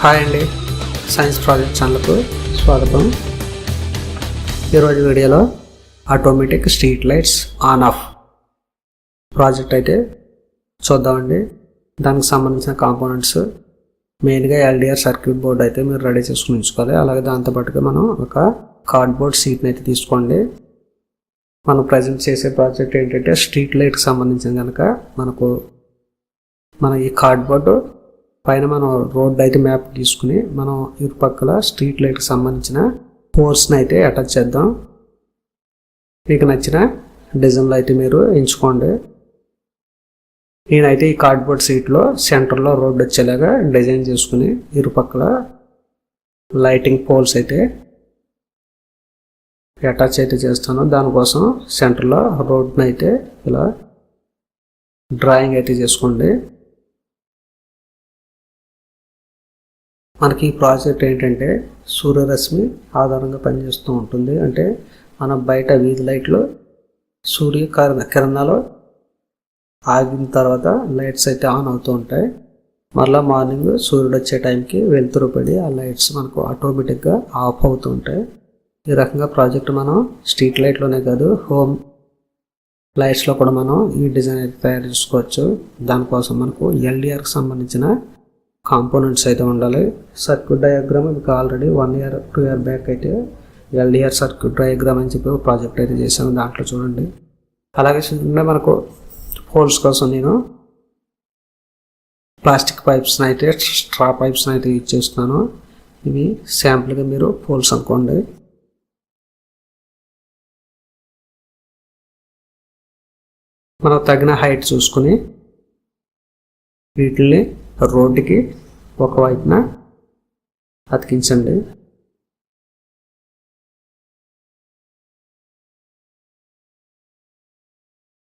Hi అండి, science project ఛానల్కు స్వాగతం. ఈరోజు వీడియోలో automatic street lights on off project అయితే చూద్దామండి. దానికి సంబంధించిన కాంపోనెంట్స్ మెయిన్గా ఎల్డిఆర్ సర్క్యూట్ బోర్డ్ అయితే మీరు రెడీ చేసుకుని ఉంచుకోవాలి. అలాగే దాంతోపాటుగా మనం ఒక కార్డ్బోర్డ్ షీట్ని అయితే తీసుకోండి. మనం ప్రజెంట్ చేసే ప్రాజెక్ట్ ఏంటంటే స్ట్రీట్ లైట్కి సంబంధించిన కనుక మన ఈ కార్డ్బోర్డు పైన మనం రోడ్ అయితే మ్యాప్ తీసుకుని మనం ఇరుపక్కల స్ట్రీట్ లైట్కి సంబంధించిన పోల్స్ని అయితే అటాచ్ చేద్దాం. మీకు నచ్చిన డిజైన్లు అయితే మీరు ఎంచుకోండి. నేనైతే ఈ కార్డ్బోర్డ్ షీట్లో సెంటర్లో రోడ్ వచ్చేలాగా డిజైన్ చేసుకుని ఇరుపక్కల లైటింగ్ పోల్స్ అయితే అటాచ్ అయితే చేస్తాను. దానికోసం సెంటర్లో రోడ్ని అయితే ఇలా డ్రాయింగ్ అయితే చేసుకోండి. మనకి ఈ ప్రాజెక్ట్ ఏంటంటే సూర్యరశ్మి ఆధారంగా పనిచేస్తూ ఉంటుంది. అంటే మన బయట వీధి లైట్లు సూర్య కిరణాలు ఆగిన తర్వాత లైట్స్ అయితే ఆన్ అవుతూ ఉంటాయి. మరలా మార్నింగ్ సూర్యుడు వచ్చే టైంకి వెలుతురు పడి ఆ లైట్స్ మనకు ఆటోమేటిక్గా ఆఫ్ అవుతూ ఉంటాయి. ఈ రకంగా ప్రాజెక్ట్ మనం స్ట్రీట్ లైట్లోనే కాదు హోమ్ లైట్స్లో కూడా మనం ఈ డిజైన్ అయితే తయారు చేసుకోవచ్చు. దానికోసం మనకు ఎల్డిఆర్కి సంబంధించిన కాంపోనెంట్స్ అయితే ఉండాలి. సర్క్యూట్ డయాగ్రామ్ మీకు ఆల్రెడీ 1 year 2 year బ్యాక్ అయితే ఎల్డిఆర్ సర్క్యూట్ డయాగ్రామ్ అని చెప్పి ప్రాజెక్ట్ అయితే చేశాను, దాంట్లో చూడండి. అలాగే మనకు పోల్స్ కోసం నేను ప్లాస్టిక్ పైప్స్ని అయితే స్ట్రా పైప్స్ని అయితే యూజ్ చేస్తున్నాను. ఇవి శాంపుల్గా మీరు పోల్స్ అనుకోండి. మనం తగిన హైట్ చూసుకుని వీటిని రోడ్డుకి ఒకవైపున అతికించండి.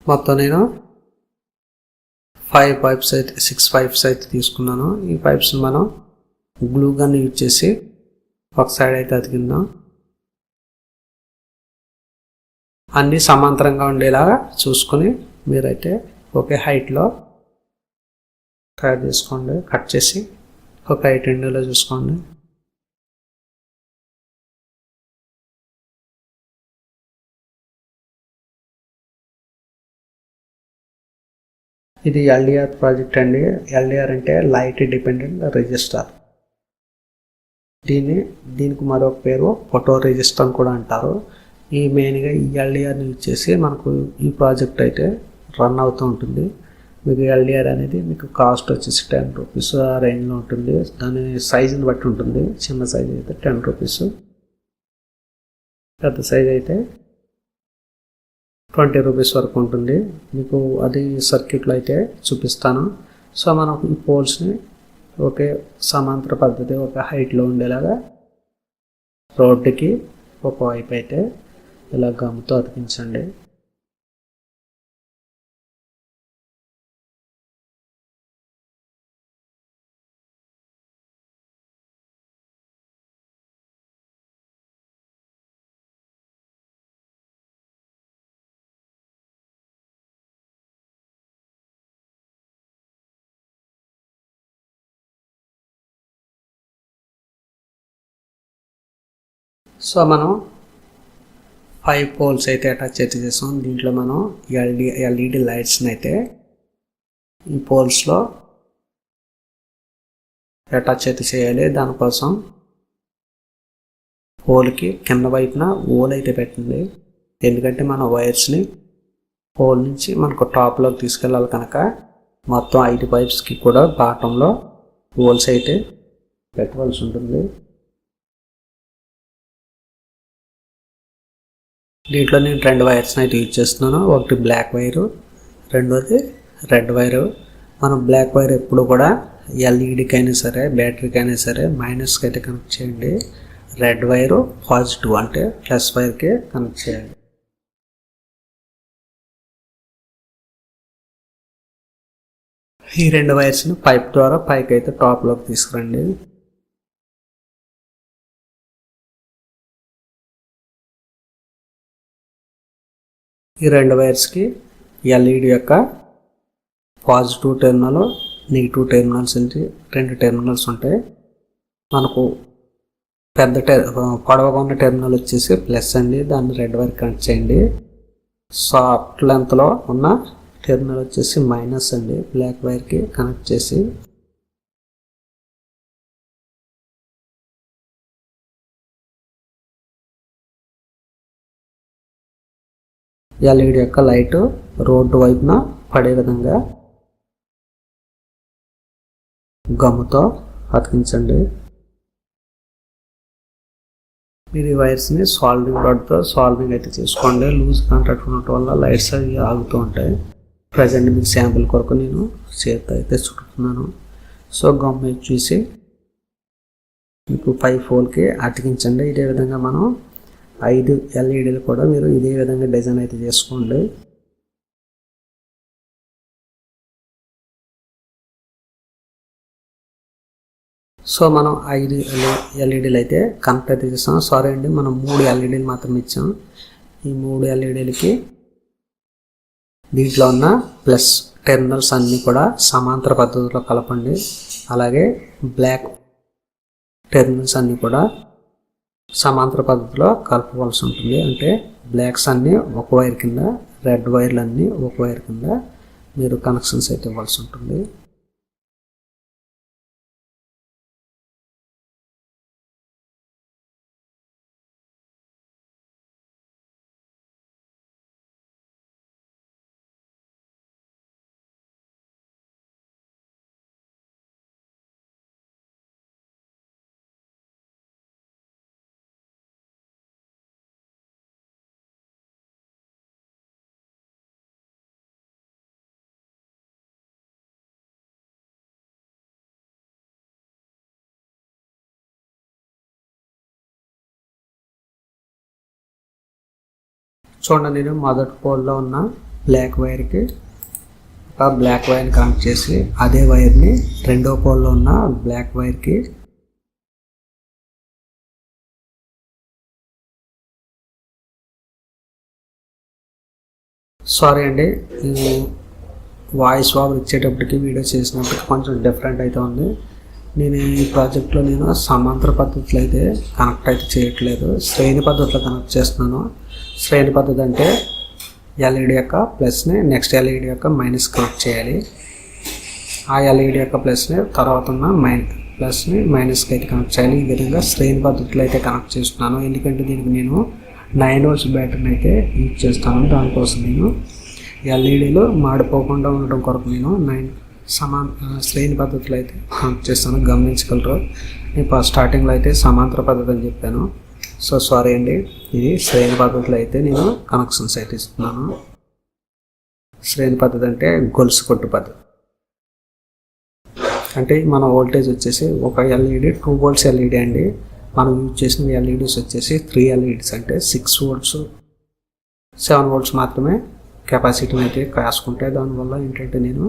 మొత్తం నేను 6 పైప్స్ అయితే తీసుకున్నాను. ఈ పైప్స్ని మనం గ్లూ గన్ యూజ్ చేసి ఒక సైడ్ అయితే అతికిందాం. అన్నీ సమాంతరంగా ఉండేలాగా చూసుకొని మీరైతే ఒకే హైట్లో తయారు చేసుకోండి. కట్ చేసి ఒక 8 ఎండులో చూసుకోండి. ఇది ఎల్డిఆర్ ప్రాజెక్ట్ అండి. ఎల్డిఆర్ అంటే లైట్ డిపెండెంట్ రిజిస్టర్. దీనికి మరొక పేరు ఫోటో రిజిస్టర్ అని కూడా అంటారు. ఈ మెయిన్గా ఈ ఎల్డిఆర్ని యూజ్ చేసి మనకు ఈ ప్రాజెక్ట్ అయితే రన్ అవుతూ ఉంటుంది. మీకు ఎల్డిఆర్ అనేది మీకు కాస్ట్ వచ్చేసి 10 rupees ఆ రేంజ్లో ఉంటుంది. దాని సైజుని బట్టి ఉంటుంది. చిన్న సైజ్ అయితే 10 rupees, పెద్ద సైజ్ అయితే 20 rupees వరకు ఉంటుంది. మీకు అది సర్క్యూట్లో అయితే చూపిస్తాను. సో మనం ఈ పోల్స్ని ఒకే సమాంతర పద్ధతి ఒక హైట్లో ఉండేలాగా రోడ్డుకి ఒకవైపు అయితే ఇలా గమ్ముతో అతికించండి. సో మనం 5 పోల్స్ అయితే అటాచ్ అయితే చేసాం. దీంట్లో మనం ఎల్ఈడి లైట్స్ని అయితే ఈ పోల్స్లో అటాచ్ అయితే చేయాలి. దానికోసం పోల్కి కింద వైపున ఓల్ అయితే పెట్టండి. ఎందుకంటే మన వైర్స్ని పోల్ నుంచి మనకు టాప్లోకి తీసుకెళ్ళాలి కనుక మొత్తం 5 పైప్స్కి కూడా బాటంలో ఓల్స్ అయితే పెట్టవలసి ఉంటుంది. దీంట్లో నేను 2 వైర్స్ని అయితే యూజ్ చేస్తున్నాను. ఒకటి బ్లాక్ వైరు, రెండోది రెడ్ వైరు. మనం బ్లాక్ వైర్ ఎప్పుడు కూడా ఎల్ఈడికి అయినా సరే బ్యాటరీకి అయినా సరే మైనస్కి అయితే కనెక్ట్ చేయండి. రెడ్ వైరు పాజిటివ్ అంటే ప్లస్ వైర్కి కనెక్ట్ చేయాలి. ఈ 2 వైర్స్ని పైప్ ద్వారా పైకి అయితే టాప్లోకి తీసుకురండి. ఈ 2 వైర్స్కి ఎల్ఈడి యొక్క positive terminal, negative terminals 2 terminals ఉంటాయి. మనకు పెద్ద పొడవుగా ఉన్న టెర్మినల్ వచ్చేసి ప్లస్ అండి, దాన్ని రెడ్ వైర్ కనెక్ట్ చేయండి. షార్ట్ లెంత్లో ఉన్న టెర్మినల్ వచ్చేసి మైనస్ అండి, బ్లాక్ వైర్కి కనెక్ట్ చేసి ఎల్ఈడి యొక్క లైట్ రోడ్డు వైపున పడే విధంగా గమ్ముతో అతికించండి. మీరు ఈ వైర్స్ని సాల్వింగ్ రాడ్తో సాల్వింగ్ అయితే చేసుకోండి. లూజ్ కాంటాక్ట్ ఉండటం వల్ల లైట్స్ అవి ఆగుతూ ఉంటాయి. ప్రజెంట్ మీకు శాంపుల్ కొరకు నేను చేత్తో అయితే చుట్టుతున్నాను. సో గమ్ చూసి మీకు 5 పోల్కి అతికించండి. ఇదే విధంగా మనం 5 ఎల్ఈడీలు కూడా మీరు ఇదే విధంగా డిజైన్ అయితే చేసుకోండి. సో మనం 5 ఎల్ఈడీలు అయితే కనెక్ట్ అయితే చేస్తాం. సారీ అండి, మనం 3 ఎల్ఈడీలు మాత్రం ఇచ్చాం. ఈ 3 ఎల్ఈడీలకి దీంట్లో ఉన్న ప్లస్ టెర్మినల్స్ అన్నీ కూడా సమాంతర పద్ధతిలో కలపండి. అలాగే బ్లాక్ టెర్మినల్స్ అన్నీ కూడా సమాంతర పద్ధతిలో కలపవలసి ఉంటుంది. అంటే బ్లాక్స్ అన్నీ ఒక వైర్ కింద, రెడ్ వైర్లు అన్నీ ఒక వైర్ కింద మీరు కనెక్షన్స్ అయితే ఇవ్వాల్సి ఉంటుంది. చూడండి, నేను మొదటి పోల్లో ఉన్న బ్లాక్ వైర్కి ఒక బ్లాక్ వైర్ని కనెక్ట్ చేసి అదే వైర్ని రెండో పోల్లో ఉన్న బ్లాక్ వైర్కి సారీ అండి, వాయిస్ ఓవర్ ఇచ్చేటప్పటికి వీడియో చేసినప్పటికి కొంచెం డిఫరెంట్ అయితే ఉంది. నేను ఈ ప్రాజెక్ట్లో నేను సమాంతర పద్ధతిలో అయితే కనెక్ట్ అయితే చేయట్లేదు, శ్రేణి పద్ధతిలో కనెక్ట్ చేస్తున్నాను. శ్రేణి పద్ధతి అంటే ఎల్ఈడి యొక్క ప్లస్ని నెక్స్ట్ ఎల్ఈడి యొక్క మైనస్ కనెక్ట్ చేయాలి. ఆ ఎల్ఈడి యొక్క ప్లస్ని తర్వాత ఉన్న ప్లస్ని మైనస్కి అయితే కనెక్ట్ చేయాలి. ఈ విధంగా శ్రేణి పద్ధతిలో అయితే కనెక్ట్ చేస్తున్నాను. ఎందుకంటే దీనికి నేను 9 volts బ్యాటరీని అయితే యూజ్ చేస్తాను. దానికోసం నేను ఎల్ఈడీలు మాడిపోకుండా ఉండడం కొరకు నేను శ్రేణి పద్ధతిలో అయితే కనెక్ట్ చేస్తాను. గమనించగలరు, నేను స్టార్టింగ్లో అయితే సమాంతర పద్ధతి అని చెప్పాను. సో సారీ అండి, ఇది శ్రేణి పద్ధతిలో అయితే నేను కనెక్షన్స్ అయితే ఇస్తున్నాను. శ్రేణి పద్ధతి అంటే గొలుసు కొట్టు పద్ధతి. అంటే మన వోల్టేజ్ వచ్చేసి ఒక ఎల్ఈడి 2 volts ఎల్ఈడి అండి. మనం యూజ్ చేసిన ఎల్ఈడీస్ వచ్చేసి 3 ఎల్ఈడీస్ అంటే 6 volts 7 volts మాత్రమే కెపాసిటీని అయితే కాసుకుంటే, దానివల్ల ఏంటంటే నేను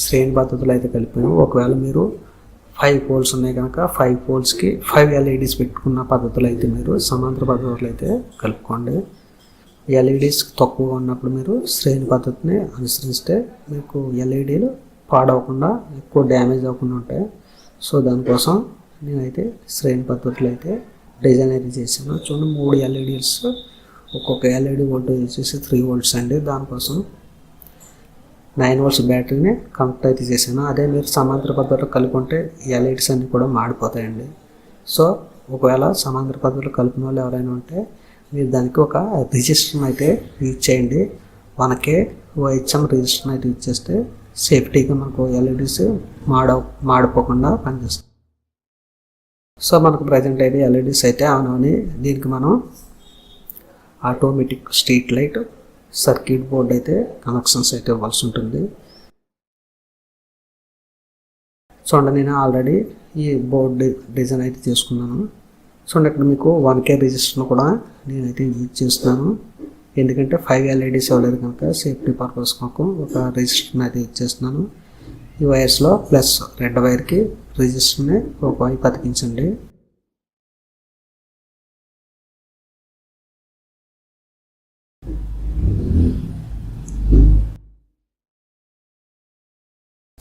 శ్రేణి పద్ధతిలో అయితే కలిపాను. ఒకవేళ మీరు 5 poles ఉన్నాయి కనుక 5 polesకి 5 ఎల్ఈడీస్ పెట్టుకున్న పద్ధతులు అయితే మీరు సమాంతర పద్ధతులు అయితే కలుపుకోండి. ఎల్ఈడీస్ తక్కువగా ఉన్నప్పుడు మీరు శ్రేణి పద్ధతిని అనుసరిస్తే మీకు ఎల్ఈడీలు పాడవకుండా ఎక్కువ డ్యామేజ్ అవ్వకుండా ఉంటాయి. సో దానికోసం నేనైతే శ్రేణి పద్ధతులు అయితే డిజైన్ అయితే చేశాను. చూడండి, 3 ఎల్ఈడీస్, ఒక్కొక్క ఎల్ఈడి వోల్టేజ్ వచ్చేసి 3 volts అండి. దానికోసం 9 volts బ్యాటరీని కనెక్ట్ అయితే చేశాను. అదే మీరు సమాంతర పద్ధతిలో కలుపుకుంటే ఎల్ఈడీస్ అన్నీ కూడా మాడిపోతాయండి. సో ఒకవేళ సమాంతర పద్ధతిలో కలిపిన వాళ్ళు ఎవరైనా ఉంటే మీరు దానికి ఒక రిజిస్టర్ని అయితే యూజ్ చేయండి. 1K OHM రిజిస్టర్ని అయితే యూజ్ చేస్తే సేఫ్టీగా మనకు ఎల్ఈడీస్ మాడిపోకుండా పనిచేస్తాయి. సో మనకు ప్రజెంట్ అయితే ఎల్ఈడీస్ అయితే ఆన్ అవని, దీనికి మనం automatic street light circuit board అయితే కనెక్షన్స్ అయితే ఇవ్వాల్సి ఉంటుంది. చూడండి, నేను ఆల్రెడీ ఈ బోర్డు డిజైన్ అయితే చేసుకున్నాను. చూడండి, ఇక్కడ మీకు 1K రిజిస్టర్ను కూడా నేనైతే యూజ్ చేస్తున్నాను. ఎందుకంటే 5 ఎల్ఈడీస్ ఇవ్వలేదు కనుక సేఫ్టీ పర్పస్ కొరకు ఒక రిజిస్టర్ని అయితే యూజ్ చేస్తున్నాను. ఈ వైర్స్లో ప్లస్ రెడ్ వైర్కి రిజిస్టర్ని ఒక వైపు అతికించండి.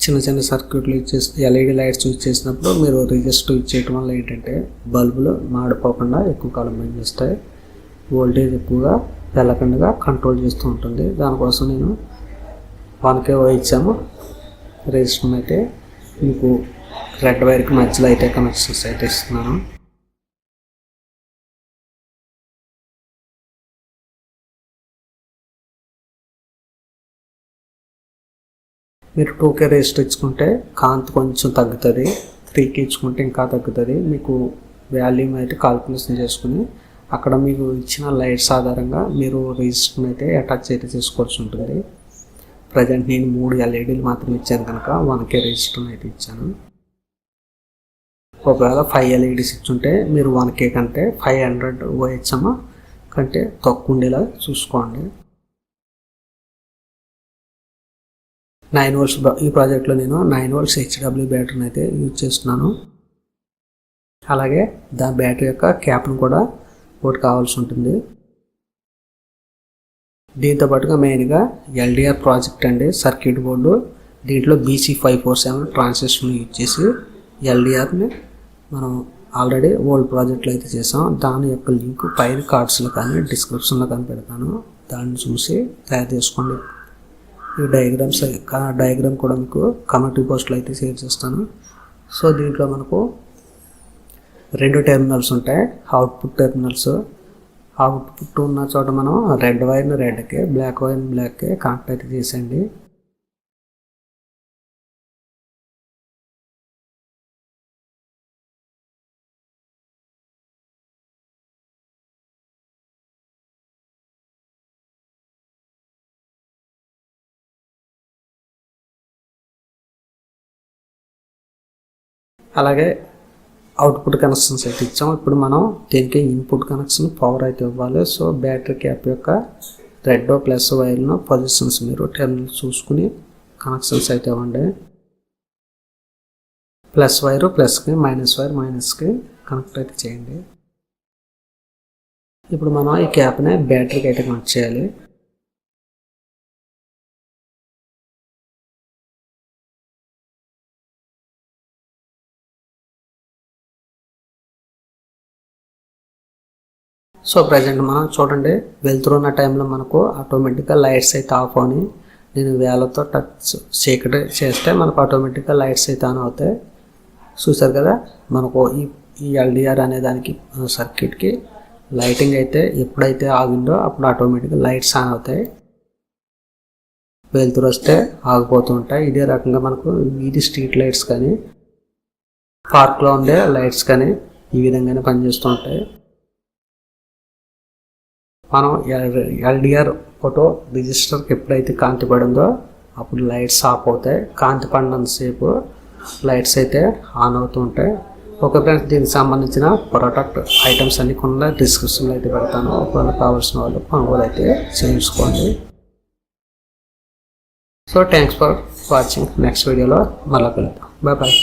చిన్న చిన్న సర్క్యూట్లు యూజ్ చేసి ఎల్ఈడి లైట్స్ యూజ్ చేసినప్పుడు మీరు రెసిస్టర్ యూజ్ చేయడం వల్ల ఏంటంటే బల్బులు మాడిపోకుండా ఎక్కువ కాలం పనిచేస్తాయి, వోల్టేజ్ ఎక్కువగా వెళ్ళకుండా కంట్రోల్ చేస్తూ ఉంటుంది. దానికోసం నేను 1K ఇచ్చాము. రెసిస్టర్ అయితే మీకు రెడ్ వైర్కి మధ్యలో అయితే కనెక్షన్స్ అయితే ఇస్తున్నాను. మీరు 2K రెసిస్టర్ ఇచ్చుకుంటే కాంతి కొంచెం తగ్గుతుంది, 3K ఇచ్చుకుంటే ఇంకా తగ్గుతుంది. మీకు వాల్యూమ్ అయితే కాల్కులేషన్ చేసుకుని అక్కడ మీకు ఇచ్చిన లైట్స్ ఆధారంగా మీరు రెసిస్టర్ని అయితే అటాచ్ అయితే చేసుకోవాల్సి ఉంటుంది. ప్రజెంట్ నేను 3 ఎల్ఈడీలు మాత్రం ఇచ్చాను కనుక 1K రెసిస్టర్ని అయితే ఇచ్చాను. ఒకవేళ 5 ఎల్ఈడీస్ ఇచ్చుంటే మీరు 1K కంటే 500 OHM కంటే తక్కువ ఉండేలా చూసుకోండి. 9 volts ఈ ప్రాజెక్ట్లో నేను 9 volts HW బ్యాటరీని అయితే యూజ్ చేస్తున్నాను. అలాగే దాని బ్యాటరీ యొక్క క్యాప్ను కూడా ఒకటి కావాల్సి ఉంటుంది. దీంతో పాటుగా మెయిన్గా LDR ప్రాజెక్ట్ అండి సర్క్యూట్ బోర్డు. దీంట్లో BC547 ట్రాన్సిస్టర్ని యూజ్ చేసి LDRని మనం ఆల్రెడీ ఓల్డ్ ప్రాజెక్ట్లో అయితే చేసాం. దాని యొక్క లింక్ పైన కార్డ్స్లో కానీ డిస్క్రిప్షన్లో కానీ పెడతాను, దాన్ని చూసి తయారు చేసుకోండి. ఈ డయాగ్రామ్ కూడా మీకు కమ్యూనిటీ పోస్ట్లో అయితే షేర్ చేస్తాను. సో దీంట్లో మనకు 2 టెర్మినల్స్ ఉంటాయి, అవుట్పుట్ టెర్మినల్స్. అవుట్పుట్ ఉన్న చోట మనం రెడ్ వైర్ని రెడ్కి, బ్లాక్ వైర్ని బ్లాక్కి కనెక్ట్ అయితే చేసేయండి. అలాగే అవుట్పుట్ కనెక్షన్స్ అయితే ఇచ్చాం. ఇప్పుడు మనం దీనికి ఇన్పుట్ కనెక్షన్ పవర్ అయితే ఇవ్వాలి. సో బ్యాటరీ క్యాప్ యొక్క రెడ్ ప్లస్ వైర్ను పొజిషన్స్ మీరు టెర్మినల్ చూసుకుని కనెక్షన్స్ అయితే ఇవ్వండి. ప్లస్ వైరు ప్లస్కి, మైనస్ వైర్ మైనస్కి కనెక్ట్ అయితే చేయండి. ఇప్పుడు మనం ఈ క్యాప్ని బ్యాటరీకి అయితే కనెక్ట్ చేయాలి. సో ప్రజెంట్ మనం చూడండి, వెళ్తున్న టైంలో మనకు ఆటోమేటిక్గా లైట్స్ అయితే ఆఫ్ అని నేను వేలతో టచ్ చీకటి చేస్తే మనకు ఆటోమేటిక్గా లైట్స్ అయితే ఆన్ అవుతాయి. చూసారు కదా, మనకు ఈ LDR అనే దానికి సర్క్యూట్కి లైటింగ్ అయితే ఎప్పుడైతే ఆగిందో అప్పుడు ఆటోమేటిక్గా లైట్స్ ఆన్ అవుతాయి, వెళ్తురు వస్తే ఆగిపోతూ ఉంటాయి. ఇదే రకంగా మనకు వీధి స్ట్రీట్ లైట్స్ కానీ పార్క్లో ఉండే లైట్స్ కానీ ఈ విధంగానే పనిచేస్తూ ఉంటాయి. మనం LDR ఫోటో రిజిస్టర్కి ఎప్పుడైతే కాంతి పడిందో అప్పుడు లైట్స్ ఆఫ్ అవుతాయి, కాంతి పడినంతసేపు లైట్స్ అయితే ఆన్ అవుతూ ఉంటాయి. ఒక ఫ్రెండ్స్ దీనికి సంబంధించిన ప్రొడక్ట్ ఐటమ్స్ అన్ని కొన్ని డిస్క్రిప్షన్లో అయితే పెడతాను, ఒకవేళ కావాల్సిన వాళ్ళు కొనుగోలు అయితే చేయించుకోండి. So thanks for watching. Next వీడియోలో మళ్ళీ కలుద్దాం. Bye bye.